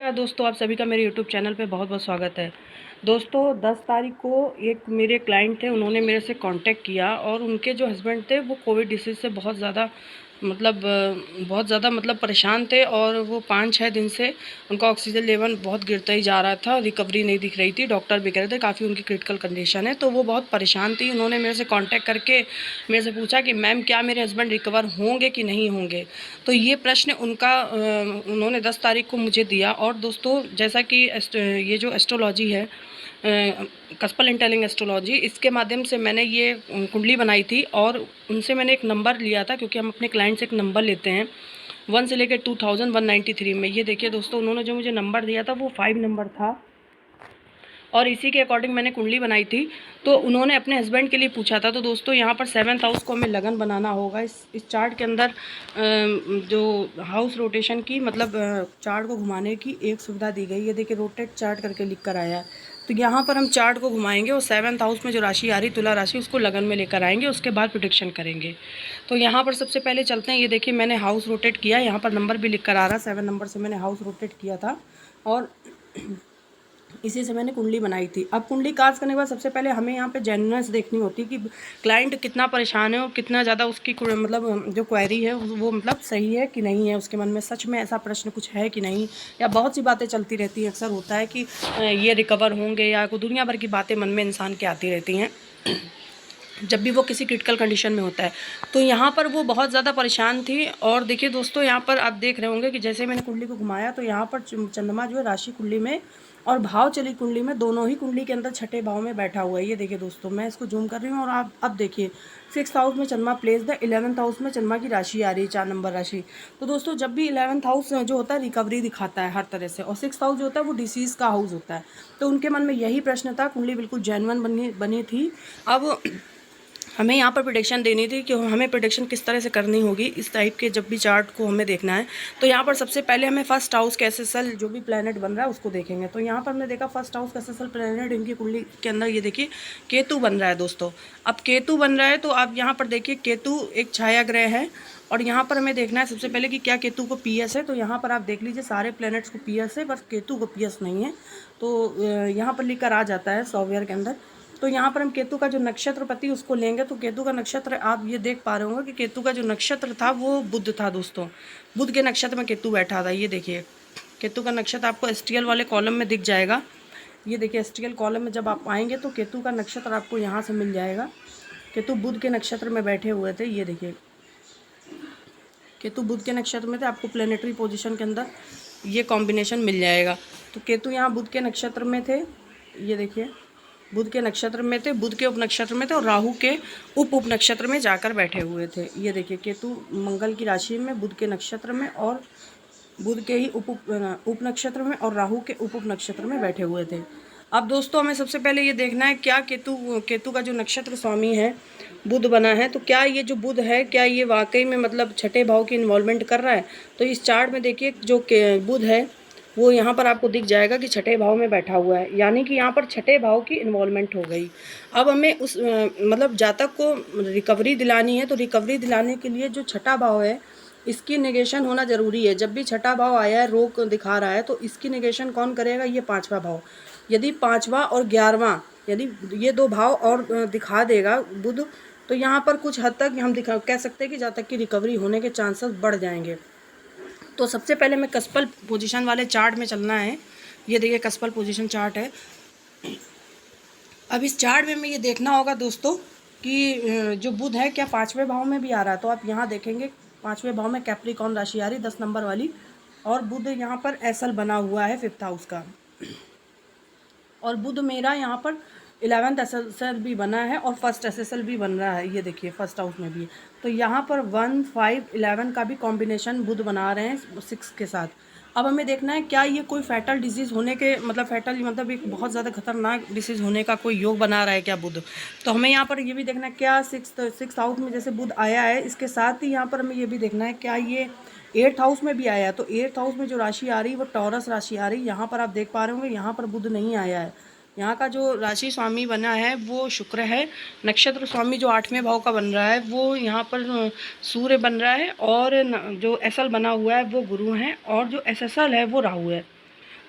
दोस्तों, आप सभी का मेरे यूट्यूब चैनल पे बहुत बहुत स्वागत है। दोस्तों, 10 तारीख को एक मेरे क्लाइंट थे, उन्होंने मेरे से कांटेक्ट किया और उनके जो हस्बैंड थे वो कोविड डिसीज़ से बहुत ज़्यादा परेशान थे और वो 5-6 दिन से उनका ऑक्सीजन लेवल बहुत गिरता ही जा रहा था, रिकवरी नहीं दिख रही थी। डॉक्टर भी कह रहे थे काफ़ी उनकी क्रिटिकल कंडीशन है, तो वो बहुत परेशान थी। उन्होंने मेरे से कांटेक्ट करके मेरे से पूछा कि मैम, क्या मेरे हस्बैंड रिकवर होंगे कि नहीं होंगे? तो ये प्रश्न उन्होंने 10 तारीख को मुझे दिया। और दोस्तों, जैसा कि ये जो एस्ट्रोलॉजी है, कस्पल इंटेलिंग एस्ट्रोलॉजी, इसके माध्यम से मैंने ये कुंडली बनाई थी और उनसे मैंने एक नंबर लिया था, क्योंकि हम अपने क्लाइंट से एक नंबर लेते हैं 1 से लेकर 2193 में। ये देखिए दोस्तों, उन्होंने जो मुझे नंबर दिया था वो 5 नंबर था और इसी के अकॉर्डिंग मैंने कुंडली बनाई थी। तो उन्होंने अपने हस्बैंड के लिए पूछा था। तो दोस्तों, यहाँ पर 7th हाउस को हमें लगन बनाना होगा। इस चार्ट के अंदर जो हाउस रोटेशन की चार्ट को घुमाने की एक सुविधा दी गई है। देखिए, रोटेट चार्ट करके लिख कर आया है। तो यहाँ पर हम चार्ट को घुमाएंगे और 7th हाउस में जो राशि आ रही, तुला राशि, उसको लगन में लेकर आएंगे। उसके बाद प्रोडिक्शन करेंगे। तो यहाँ पर सबसे पहले चलते हैं। ये देखिए, मैंने हाउस रोटेट किया, यहाँ पर नंबर भी लिख कर आ रहा, 7 नंबर से मैंने हाउस रोटेट किया था और इसी से मैंने कुंडली बनाई थी। अब कुंडली कास्ट करने के बाद सबसे पहले हमें यहाँ पे जेन्युइननेस देखनी होती है कि क्लाइंट कितना परेशान है और कितना ज़्यादा उसकी जो क्वेरी है वो सही है कि नहीं है, उसके मन में सच में ऐसा प्रश्न कुछ है कि नहीं, या बहुत सी बातें चलती रहती हैं। अक्सर होता है कि ये रिकवर होंगे, या कोई दुनिया भर की बातें मन में इंसान की आती रहती हैं जब भी वो किसी क्रिटिकल कंडीशन में होता है। तो यहाँ पर वो बहुत ज़्यादा परेशान थी। और देखिए दोस्तों, यहाँ पर आप देख रहे होंगे कि जैसे मैंने कुंडली को घुमाया तो यहाँ पर चंद्रमा जो है राशि कुंडली में और भाव चली कुंडली में, दोनों ही कुंडली के अंदर छठे भाव में बैठा हुआ है। ये देखिए दोस्तों, मैं इसको जूम कर रही हूँ और आप अब देखिए 6th हाउस में चंद्रमा प्लेस्ड है, 11th हाउस में चंद्रमा की राशि आ रही है, 4 नंबर राशि। तो दोस्तों, जब भी 11th हाउस जो होता है रिकवरी दिखाता है हर तरह से, और 6th हाउस जो होता है वो डिसीज़ का हाउस होता है। तो उनके मन में यही प्रश्न था। कुंडली बिल्कुल जेन्युइन बनी थी। अब हमें यहाँ पर प्रेडिक्शन देनी थी कि हमें प्रेडिक्शन किस तरह से करनी होगी इस टाइप के जब भी चार्ट को हमें देखना है। तो यहाँ पर सबसे पहले हमें फर्स्ट हाउस का एसएसएल जो भी प्लैनेट बन रहा है उसको देखेंगे। तो यहाँ पर हमने देखा फर्स्ट हाउस का एसएसएल प्लैनेट इनकी कुंडली के अंदर, ये देखिए केतु बन रहा है दोस्तों। अब केतु बन रहा है तो आप यहाँ पर देखिए केतु एक छाया ग्रह है और यहाँ पर हमें देखना है सबसे पहले कि क्या केतु को पीएस है। तो यहाँ पर आप देख लीजिए सारे प्लैनेट्स को पीएस है, बस केतु को पीएस नहीं है। तो यहाँ पर लिखकर आ जाता है सॉफ्टवेयर के अंदर। तो यहाँ पर हम केतु का जो नक्षत्रपति उसको लेंगे। तो केतु का नक्षत्र आप ये देख पा रहे होंगे कि केतु का जो नक्षत्र था वो बुध था दोस्तों। बुध के नक्षत्र में केतु बैठा था। ये देखिए, केतु का नक्षत्र आपको एसटीएल वाले कॉलम में दिख जाएगा। ये देखिए, एसटीएल कॉलम में जब आप आएंगे तो केतु का नक्षत्र आपको यहाँ से मिल जाएगा। केतु बुध के नक्षत्र में बैठे हुए थे। ये देखिए, केतु बुध के नक्षत्र में थे। आपको प्लेनेटरी पोजिशन के अंदर ये कॉम्बिनेशन मिल जाएगा। तो केतु यहाँ बुध के नक्षत्र में थे। ये देखिए, बुध के नक्षत्र में थे, बुध के उप नक्षत्र में थे और राहु के उप नक्षत्र में जाकर बैठे हुए थे। ये देखिए, केतु मंगल की राशि में, बुध के नक्षत्र में और बुध के ही उप नक्षत्र में और राहु के उप नक्षत्र में बैठे हुए थे। अब दोस्तों, हमें सबसे पहले ये देखना है क्या केतु का जो नक्षत्र स्वामी है बुध बना है, तो क्या ये जो बुध है क्या ये वाकई में छठे भाव की इन्वॉल्वमेंट कर रहा है। तो इस चार्ट में देखिए जो बुध है वो यहाँ पर आपको दिख जाएगा कि छठे भाव में बैठा हुआ है, यानी कि यहाँ पर छठे भाव की इन्वॉल्वमेंट हो गई। अब हमें उस जातक को रिकवरी दिलानी है। तो रिकवरी दिलाने के लिए जो छठा भाव है इसकी नेगेशन होना ज़रूरी है। जब भी छठा भाव आया है, रोग दिखा रहा है, तो इसकी नेगेशन कौन करेगा? ये 5वां भाव। यदि 5वां और 11वां यदि ये 2 भाव और दिखा देगा बुध, तो यहाँ पर कुछ हद तक हम कह सकते हैं कि जातक की रिकवरी होने के चांसेस बढ़ जाएंगे। तो सबसे पहले हमें कस्पल पोजीशन वाले चार्ट में चलना है। ये देखिए, कस्पल पोजीशन चार्ट है। अब इस चार्ट में हमें ये देखना होगा दोस्तों कि जो बुध है क्या 5वें भाव में भी आ रहा है। तो आप यहाँ देखेंगे 5वें भाव में कैप्रिकॉर्न राशि आ रही 10 नंबर वाली, और बुध यहाँ पर एसल बना हुआ है 5th हाउस का, और बुध मेरा यहाँ पर 11th एसएसएल भी बना है और फर्स्ट एसएसएल भी बन रहा है। ये देखिए, फर्स्ट हाउस में भी है। तो यहाँ पर 1, 5, 11 का भी कॉम्बिनेशन बुध बना रहे हैं 6 के साथ। अब हमें देखना है क्या ये कोई फैटल डिजीज़ होने के एक बहुत ज़्यादा खतरनाक डिसीज़ होने का कोई योग बना रहा है क्या बुध। तो हमें यहाँ पर ये भी देखना है क्या 6th हाउस में जैसे बुध आया है, इसके साथ ही यहाँ पर हमें ये भी देखना है क्या ये 8th हाउस में भी आया है। तो 8th हाउस में जो राशि आ रही है वो टॉरस राशि आ रही है। यहाँ पर आप देख पा रहे होंगे, यहाँ पर बुध नहीं आया है। यहाँ का जो राशि स्वामी बना है वो शुक्र है। नक्षत्र स्वामी जो 8वें भाव का बन रहा है वो यहाँ पर सूर्य बन रहा है, और जो एसल बना हुआ है वो गुरु हैं, और जो एसएसएल है वो राहु है।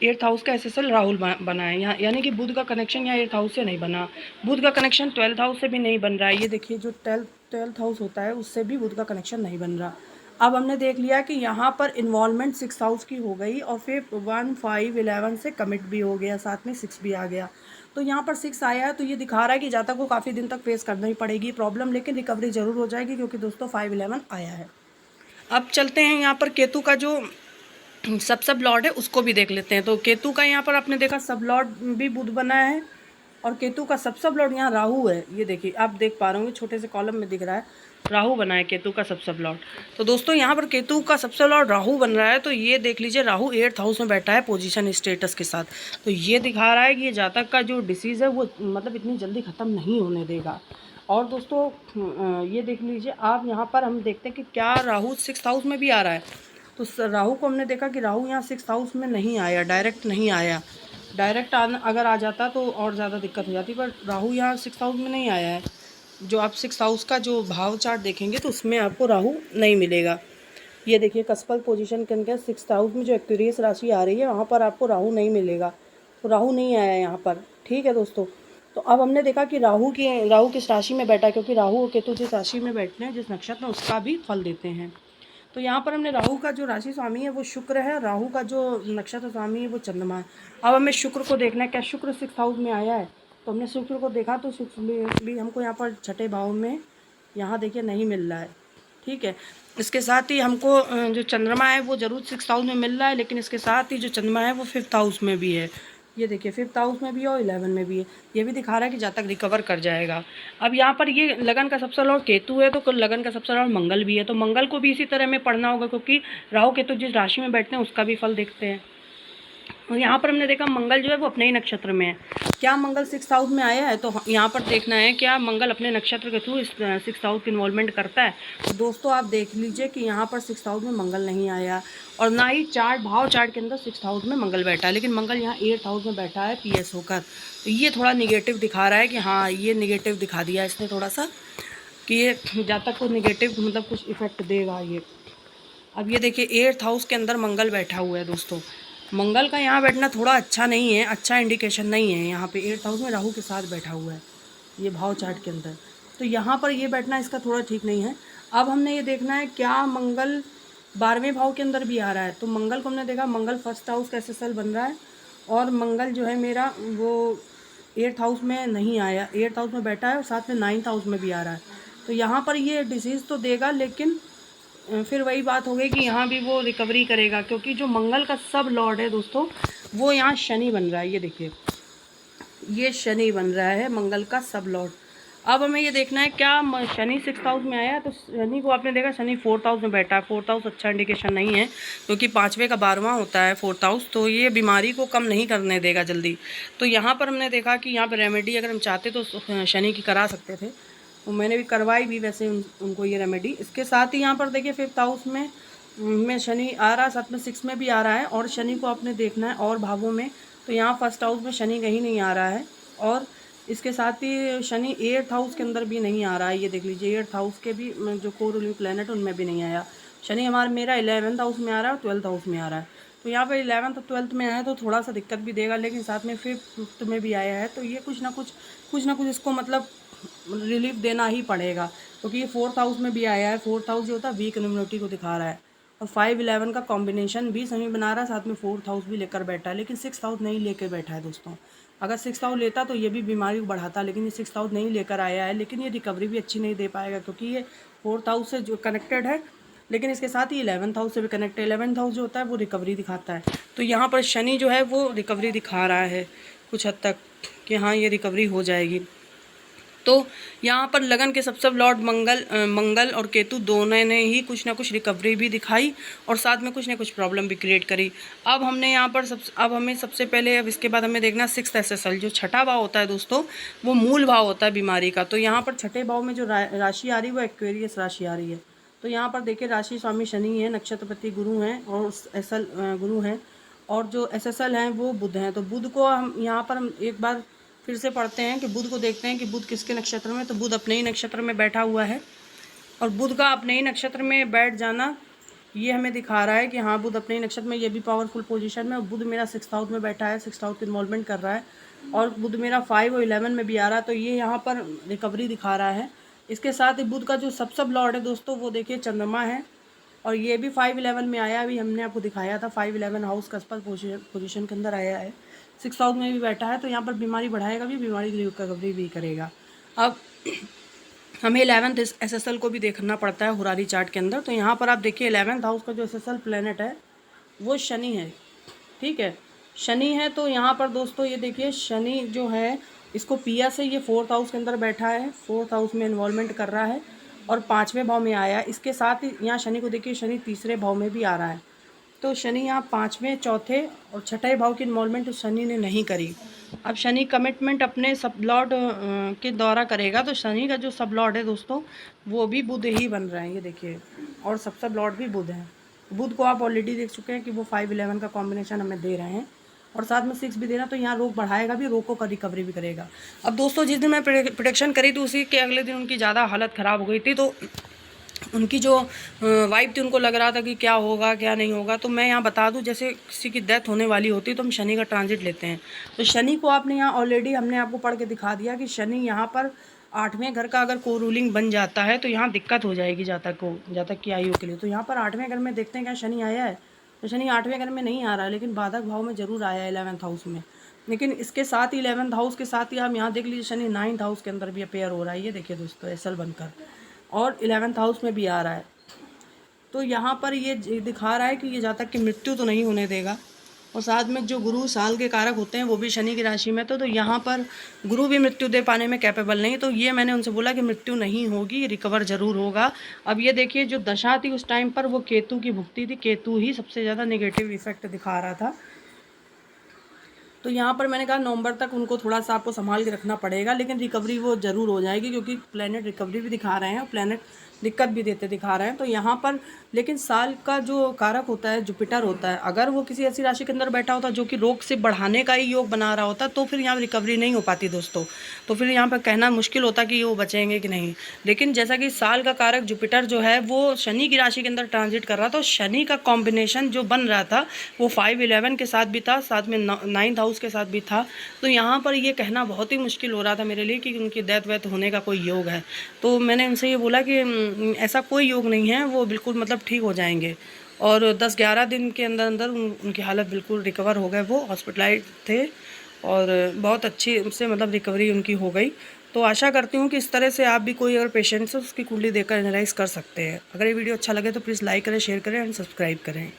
8th हाउस का एसएसएल राहुल बना है यहाँ, यानी कि बुध का कनेक्शन यहाँ 8th हाउस से नहीं बना। बुध का कनेक्शन 12th हाउस से भी नहीं बन रहा है। ये देखिए जो 12th हाउस होता है उससे भी बुध का कनेक्शन नहीं बन रहा। अब हमने देख लिया कि यहाँ पर इन्वॉल्वमेंट 6th हाउस की हो गई और फिर 1, 5, 11 से कमिट भी हो गया, साथ में 6 भी आ गया। तो यहाँ पर 6 आया है तो ये दिखा रहा है कि जातक को काफ़ी दिन तक फेस करना ही पड़ेगी प्रॉब्लम, लेकिन रिकवरी ज़रूर हो जाएगी क्योंकि दोस्तों 5, 11 आया है। अब चलते हैं यहाँ पर केतु का जो सब लॉर्ड है उसको भी देख लेते हैं। तो केतु का यहाँ पर आपने देखा सब लॉर्ड भी बुध बना है और केतु का सब लॉर्ड यहाँ राहु है। ये देखिए आप देख पा रहे होंगे छोटे से कॉलम में दिख रहा है, राहु बना है केतु का सब लॉर्ड। तो दोस्तों यहाँ पर केतु का सब लॉर्ड राहु बन रहा है, तो ये देख लीजिए राहु 8th हाउस में बैठा है पोजीशन स्टेटस के साथ। तो ये दिखा रहा है कि ये जातक का जो डिसीज़ है वो मतलब इतनी जल्दी ख़त्म नहीं होने देगा। और दोस्तों ये देख लीजिए आप, यहाँ पर हम देखते हैं कि क्या राहु 6th हाउस में भी आ रहा है। तो राहु को हमने देखा कि राहु यहाँ 6th हाउस में नहीं आया, डायरेक्ट नहीं आया। डायरेक्ट अगर आ जाता तो और ज़्यादा दिक्कत हो जाती, पर राहु यहाँ 6th हाउस में नहीं आया है। जो आप 6th हाउस का जो भाव चार्ट देखेंगे तो उसमें आपको राहु नहीं मिलेगा। ये देखिए कस्पल पोजीशन के अंदर 6th हाउस में जो एक्वेरियस राशि आ रही है वहाँ पर आपको राहु नहीं मिलेगा, तो राहु नहीं आया यहाँ पर। ठीक है दोस्तों, तो अब हमने देखा कि राहु किस राशि में बैठा है, क्योंकि राहु और केतु जिस राशि में बैठते हैं, जिस नक्षत्र में, उसका भी फल देते हैं। तो यहाँ पर हमने राहु का जो राशि स्वामी है वो शुक्र है, राहु का जो नक्षत्र स्वामी है वो चंद्रमा है। अब हमें शुक्र को देखना है, क्या शुक्र 6th हाउस में आया है। तो हमने शुक्र को देखा तो शुक्र भी हमको यहाँ पर छठे भाव में यहाँ देखिए नहीं मिल रहा है। ठीक है, इसके साथ ही हमको जो चंद्रमा है वो ज़रूर 6th हाउस में मिल रहा है, लेकिन इसके साथ ही जो चंद्रमा है वो 5th हाउस में भी है। ये देखिए 5th हाउस में भी है और 11 में भी है। ये भी दिखा रहा है कि जातक रिकवर कर जाएगा। अब यहाँ पर ये लगन का सबसे लॉर्ड केतु है, तो लगन का सबसे लॉर्ड मंगल भी है, तो मंगल को भी इसी तरह में पढ़ना होगा, क्योंकि राहु केतु जिस राशि में बैठते हैं उसका भी फल देखते हैं। और यहाँ पर हमने देखा मंगल जो है वो अपने ही नक्षत्र में है। क्या मंगल 6th हाउस में आया है, तो यहाँ पर देखना है क्या मंगल अपने नक्षत्र के थ्रू इस 6th हाउस की इन्वॉल्वमेंट करता है। तो दोस्तों आप देख लीजिए कि यहाँ पर 6th हाउस में मंगल नहीं आया, और ना ही भाव चार्ट के अंदर 6th हाउस में मंगल बैठा है, लेकिन मंगल यहाँ 8th हाउस में बैठा है PS होकर। तो ये थोड़ा निगेटिव दिखा रहा है कि हाँ, ये निगेटिव दिखा दिया इसने थोड़ा सा, कि ये जातक को निगेटिव मतलब कुछ इफेक्ट देगा ये। अब ये देखिए 8th हाउस के अंदर मंगल बैठा हुआ है दोस्तों। मंगल का यहाँ बैठना थोड़ा अच्छा नहीं है, अच्छा इंडिकेशन नहीं है। यहाँ पे 8th हाउस में राहु के साथ बैठा हुआ है ये भाव चार्ट के अंदर, तो यहाँ पर ये बैठना इसका थोड़ा ठीक नहीं है। अब हमने ये देखना है क्या मंगल 12वें भाव के अंदर भी आ रहा है। तो मंगल को हमने देखा, मंगल 1st हाउस का SSL बन रहा है, और मंगल जो है मेरा वो 8th हाउस में नहीं आया, 8th हाउस में बैठा है और साथ में 9th हाउस में भी आ रहा है। तो यहाँ पर ये डिसीज़ तो देगा, लेकिन फिर वही बात हो गई कि यहाँ भी वो रिकवरी करेगा, क्योंकि जो मंगल का सब लॉर्ड है दोस्तों वो यहाँ शनि बन रहा है। ये देखिए ये शनि बन रहा है मंगल का सब लॉर्ड। अब हमें ये देखना है क्या शनि 6th हाउस में आया। तो शनि को आपने देखा शनि 4th हाउस में बैठा है। 4th हाउस अच्छा इंडिकेशन नहीं है, क्योंकि 5वें का 12वां होता है 4th हाउस, तो ये बीमारी को कम नहीं करने देगा जल्दी। तो यहाँ पर हमने देखा कि यहाँ पर रेमेडी अगर हम चाहते तो शनि की करा सकते थे, तो मैंने भी करवाई भी वैसे उनको ये रेमेडी। इसके साथ ही यहाँ पर देखिए 5th हाउस में शनि आ रहा है, साथ में 6 में भी आ रहा है, और शनि को आपने देखना है और भावों में। तो यहाँ 1st हाउस में शनि कहीं नहीं आ रहा है, और इसके साथ ही शनि 8th हाउस के अंदर भी नहीं आ रहा है। ये देख लीजिए 8th हाउस के भी जो कोर रूलिंग प्लैनेट उनमें भी नहीं आया। शनि मेरा 11th हाउस में आ रहा है और 12th हाउस में आ रहा है। तो यहाँ पर 11th और 12th में आया है तो थोड़ा सा दिक्कत भी देगा, लेकिन साथ में 5th में भी आया है, तो ये कुछ ना कुछ इसको मतलब रिलीफ देना ही पड़ेगा, क्योंकि ये 4th हाउस में भी आया है। 4th हाउस जो होता है वीक इम्यूनिटी को दिखा रहा है, और 5-11 का कॉम्बिनेशन भी शनि बना रहा है, साथ में 4th हाउस भी लेकर बैठा है, लेकिन 6th हाउस नहीं लेकर बैठा है दोस्तों। अगर 6th हाउस लेता तो ये भी बीमारी को बढ़ाता, लेकिन ये 6th हाउस नहीं लेकर आया है। लेकिन ये रिकवरी भी अच्छी नहीं दे पाएगा, क्योंकि ये 4th हाउस से जो कनेक्टेड है, लेकिन इसके साथ ही 11th हाउस से भी कनेक्ट है। 11th हाउस जो होता है वो रिकवरी दिखाता है, तो यहाँ पर शनि जो है वो रिकवरी दिखा रहा है कुछ हद तक, कि हाँ ये रिकवरी हो जाएगी। तो यहाँ पर लगन के सबसे लॉर्ड मंगल और केतु दोनों ने ही कुछ ना कुछ रिकवरी भी दिखाई, और साथ में कुछ ना कुछ प्रॉब्लम भी क्रिएट करी। अब हमने यहाँ पर अब हमें सबसे पहले, अब इसके बाद हमें देखना 6th SSL, जो छठा भाव होता है दोस्तों, वो मूल भाव होता है बीमारी का। तो यहाँ पर छठे भाव में जो राशि आ रही है वो एक्वेरियस राशि आ रही है। तो यहाँ पर देखिए राशि स्वामी शनि है, नक्षत्रपति गुरु हैं, और SL गुरु हैं, और जो SSL हैं वो बुध हैं। तो बुध को हम यहाँ पर हम एक बार फिर से पढ़ते हैं कि बुध को देखते हैं कि बुध किसके नक्षत्र में। तो बुध अपने ही नक्षत्र में बैठा हुआ है, और बुध का अपने ही नक्षत्र में बैठ जाना ये हमें दिखा रहा है कि हाँ बुध अपने नक्षत्र में, ये भी पावरफुल पोजीशन में, और बुध मेरा 6th हाउस में बैठा है, 6th हाउस इन्वॉल्वमेंट कर रहा है, और बुध मेरा 5 और 11 में भी आ रहा है, तो ये यहाँ पर रिकवरी दिखा रहा है। इसके साथ ही बुध का जो सब लॉर्ड है दोस्तों वो देखिए चंद्रमा है, और ये भी 5-11 में आया, अभी हमने आपको दिखाया था 5-11 हाउस का पोजीशन के अंदर आया है, 6th हाउस में भी बैठा है, तो यहाँ पर बीमारी बढ़ाएगा भी, बीमारी की रिकवरी भी करेगा। अब हमें 11th SSL को भी देखना पड़ता है हुरारी चार्ट के अंदर, तो यहाँ पर आप देखिए 11th हाउस का जो SSL प्लेनेट है वो शनि है, ठीक है, शनि है। तो यहाँ पर दोस्तों ये देखिए शनि जो है इसको पिया से ये 4th हाउस के अंदर बैठा है, 4th हाउस में इन्वॉल्वमेंट कर रहा है और 5वें भाव में आया है। इसके साथ ही यहाँ शनि को देखिए शनि 3रे भाव में भी आ रहा है, तो शनि यहाँ 5वें, 4थे और 6ठे भाव की इन्वॉल्वमेंट शनि ने नहीं करी। अब शनि कमिटमेंट अपने सब लॉर्ड के द्वारा करेगा, तो शनि का जो सब लॉर्ड है दोस्तों वो भी बुध ही बन रहा है, ये देखिए, और सब लॉर्ड भी बुध है। बुध को आप ऑलरेडी देख चुके हैं कि वो 5-11 का कॉम्बिनेशन हमें दे रहे हैं, और साथ में 6 भी दे रहा है, तो यहाँ रोग बढ़ाएगा भी, रोग को रिकवरी भी करेगा। अब दोस्तों जिस दिन मैं प्रेडिक्शन करी थी उसी के अगले दिन उनकी ज़्यादा हालत ख़राब हो गई थी, तो उनकी जो वाइफ थी उनको लग रहा था कि क्या होगा क्या नहीं होगा। तो मैं यहाँ बता दूं, जैसे किसी की डेथ होने वाली होती है तो हम शनि का ट्रांजिट लेते हैं, तो शनि को आपने यहाँ ऑलरेडी हमने आपको पढ़ के दिखा दिया कि शनि यहाँ पर 8वें घर का अगर को रूलिंग बन जाता है तो यहाँ दिक्कत हो जाएगी जातक की आयु के लिए। तो यहाँ पर 8वें घर में देखते हैं क्या शनि आया है, तो शनि 8वें घर में नहीं आ रहा है, लेकिन बाधक भाव में ज़रूर आया है 11th हाउस में। लेकिन इसके साथ ही 11th हाउस के साथ ही आप यहाँ देख लीजिए शनि 9th हाउस के अंदर भी अपेयर हो रहा है, ये देखिए दोस्तों एसल बनकर, और 11th हाउस में भी आ रहा है। तो यहाँ पर ये दिखा रहा है कि ये जातक की मृत्यु तो नहीं होने देगा, और साथ में जो गुरु साल के कारक होते हैं वो भी शनि की राशि में, तो यहाँ पर गुरु भी मृत्यु दे पाने में कैपेबल नहीं, तो ये मैंने उनसे बोला कि मृत्यु नहीं होगी, रिकवर ज़रूर होगा। अब ये देखिए जो दशा थी उस टाइम पर वो केतु की भुगती थी, केतु ही सबसे ज़्यादा नेगेटिव इफेक्ट दिखा रहा था। तो यहाँ पर मैंने कहा नवंबर तक उनको थोड़ा सा आपको संभाल के रखना पड़ेगा, लेकिन रिकवरी वो ज़रूर हो जाएगी, क्योंकि प्लेनेट रिकवरी भी दिखा रहे हैं और प्लेनेट दिक्कत भी देते दिखा रहे हैं। तो यहाँ पर लेकिन साल का जो कारक होता है जुपिटर होता है, अगर वो किसी ऐसी राशि के अंदर बैठा होता जो कि रोग से बढ़ाने का ही योग बना रहा होता, तो फिर यहाँ रिकवरी नहीं हो पाती दोस्तों। तो फिर यहाँ पर कहना मुश्किल होता कि वो बचेंगे कि नहीं। लेकिन जैसा कि साल का कारक जुपिटर जो है वो शनि की राशि के अंदर ट्रांजिट कर रहा था, तो शनि का कॉम्बिनेशन जो बन रहा था वो 5-11 के साथ भी था, साथ में 9th हाउस के साथ भी था। तो यहाँ पर ये कहना बहुत ही मुश्किल हो रहा था मेरे लिए कि उनकी डेथ वेथ होने का कोई योग है। तो मैंने उनसे ये बोला कि ऐसा कोई योग नहीं है, वो बिल्कुल मतलब ठीक हो जाएंगे, और 10-11 दिन के अंदर अंदर उनकी हालत बिल्कुल रिकवर हो गए। वो हॉस्पिटलाइज थे और बहुत अच्छी से मतलब रिकवरी उनकी हो गई। तो आशा करती हूँ कि इस तरह से आप भी कोई अगर पेशेंट है उसकी कुंडली देखकर एनालाइज कर सकते हैं। अगर ये वीडियो अच्छा लगे तो प्लीज़ लाइक करें, शेयर करें एंड सब्सक्राइब करें।